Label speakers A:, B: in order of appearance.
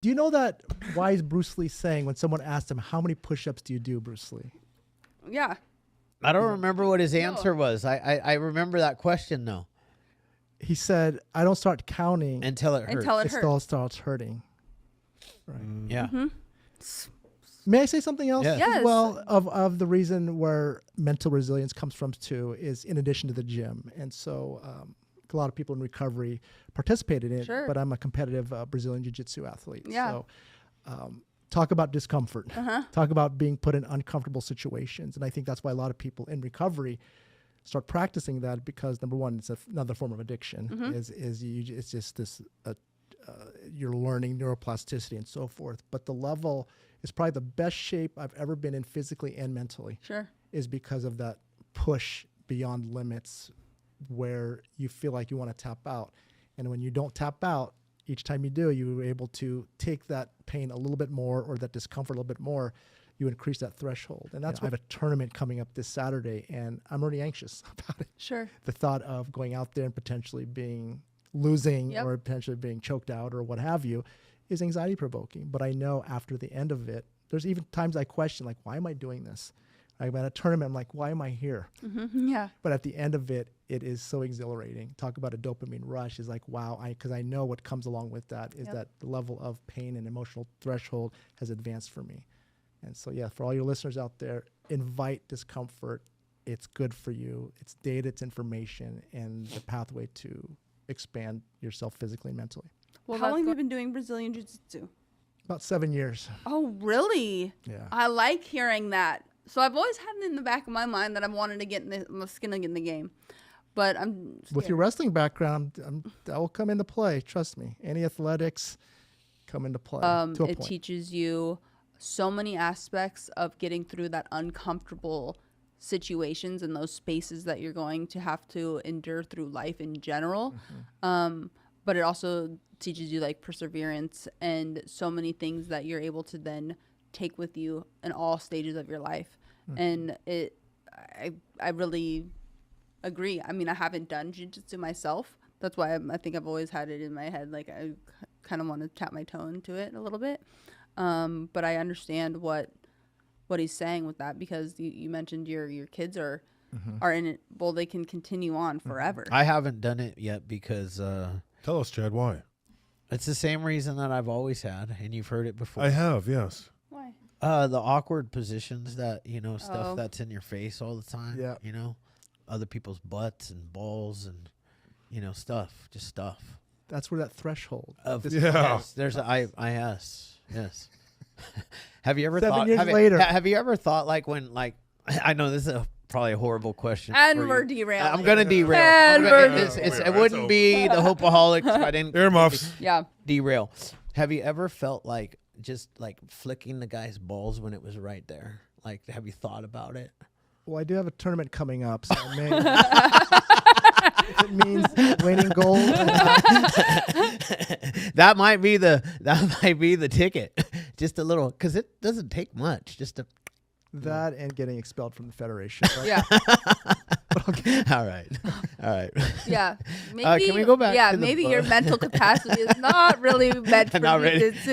A: Do you know that why is Bruce Lee saying when someone asked him, how many push-ups do you do, Bruce Lee?
B: Yeah.
C: I don't remember what his answer was. I remember that question, though.
A: He said, I don't start counting
C: Until it hurts.
B: Until it
A: it
B: hurts.
A: still starts hurting. Right.
C: Yeah.
A: May I say something else?
C: Yes.
B: Yes.
A: Well, of the reason where mental resilience comes from too is in addition to the gym. And so a lot of people in recovery participated in it,
B: Sure.
A: but I'm a competitive Brazilian Jiu-Jitsu athlete.
B: Yeah.
A: So talk about discomfort. Talk about being put in uncomfortable situations. And I think that's why a lot of people in recovery start practicing that because, number one, it's another form of addiction. It's just this, you're learning neuroplasticity and so forth. But the level is probably the best shape I've ever been in physically and mentally.
B: Sure.
A: Is because of that push beyond limits where you feel like you want to tap out. And when you don't tap out, each time you do, you're able to take that pain a little bit more or that discomfort a little bit more. You increase that threshold. And that's why I have a tournament coming up this Saturday, and I'm already anxious about it.
B: Sure.
A: The thought of going out there and potentially losing
B: Yep.
A: or potentially being choked out or what have you is anxiety provoking. But I know after the end of it, there's even times I question, like, why am I doing this? I'm at a tournament, I'm like, why am I here?
B: Yeah.
A: But at the end of it, it is so exhilarating. Talk about a dopamine rush is like, wow, because I know what comes along with that is that the level of pain and emotional threshold has advanced for me. And so, yeah, for all your listeners out there, invite discomfort. It's good for you. It's data, it's information, and the pathway to expand yourself physically and mentally.
B: Well, how long have you been doing Brazilian Jiu-Jitsu?
A: About 7 years.
B: Oh, really?
A: Yeah.
B: I like hearing that. So I've always had it in the back of my mind that I wanted to get in my skin in the game. But I'm scared.
A: With your wrestling background, that will come into play. Trust me. Any athletics come into play to a
B: it
A: point.
B: teaches you so many aspects of getting through that uncomfortable situations and those spaces that you're going to have to endure through life in general. But it also teaches you like perseverance and so many things that you're able to then take with you in all stages of your life. And I really agree. I mean, I haven't done jiu-jitsu myself. That's why I think I've always had it in my head. Like I kind of want to tap my toe into it a little bit. But I understand what he's saying with that because you mentioned your kids are in it. Well, they can continue on forever.
C: I haven't done it yet because
D: Tell us, Chad, why?
C: it's the same reason that I've always had, and you've heard it before.
D: I have, yes.
B: Why?
C: The awkward positions that, stuff
B: Oh.
C: that's in your face all the time.
A: Yeah.
C: Other people's butts and balls and, stuff, just stuff.
A: That's where that threshold.
C: Yes, there's yes. Have you ever
A: 7
C: thought?
A: years
C: have,
A: later.
C: have you ever thought like when I know this is probably a horrible question.
B: And
C: for
B: we're
C: you.
B: derailing.
C: I'm gonna derail.
B: And
C: It wouldn't be the Hopeaholics if I didn't
D: Earmuffs.
B: Yeah.
C: derail. Have you ever felt like just like flicking the guy's balls when it was right there? Like, have you thought about it?
A: Well, I do have a tournament coming up, so I may, if it means winning gold.
C: That might be the ticket. Just a little, because it doesn't take much. Just a.
A: That and getting expelled from the federation. But
B: Yeah.
C: All right.
B: Yeah. Maybe,
C: can we go back
B: Yeah.
C: to the
B: Maybe
C: book?
B: your mental capacity is not really meant for
C: Not ready.
B: jiu-jitsu.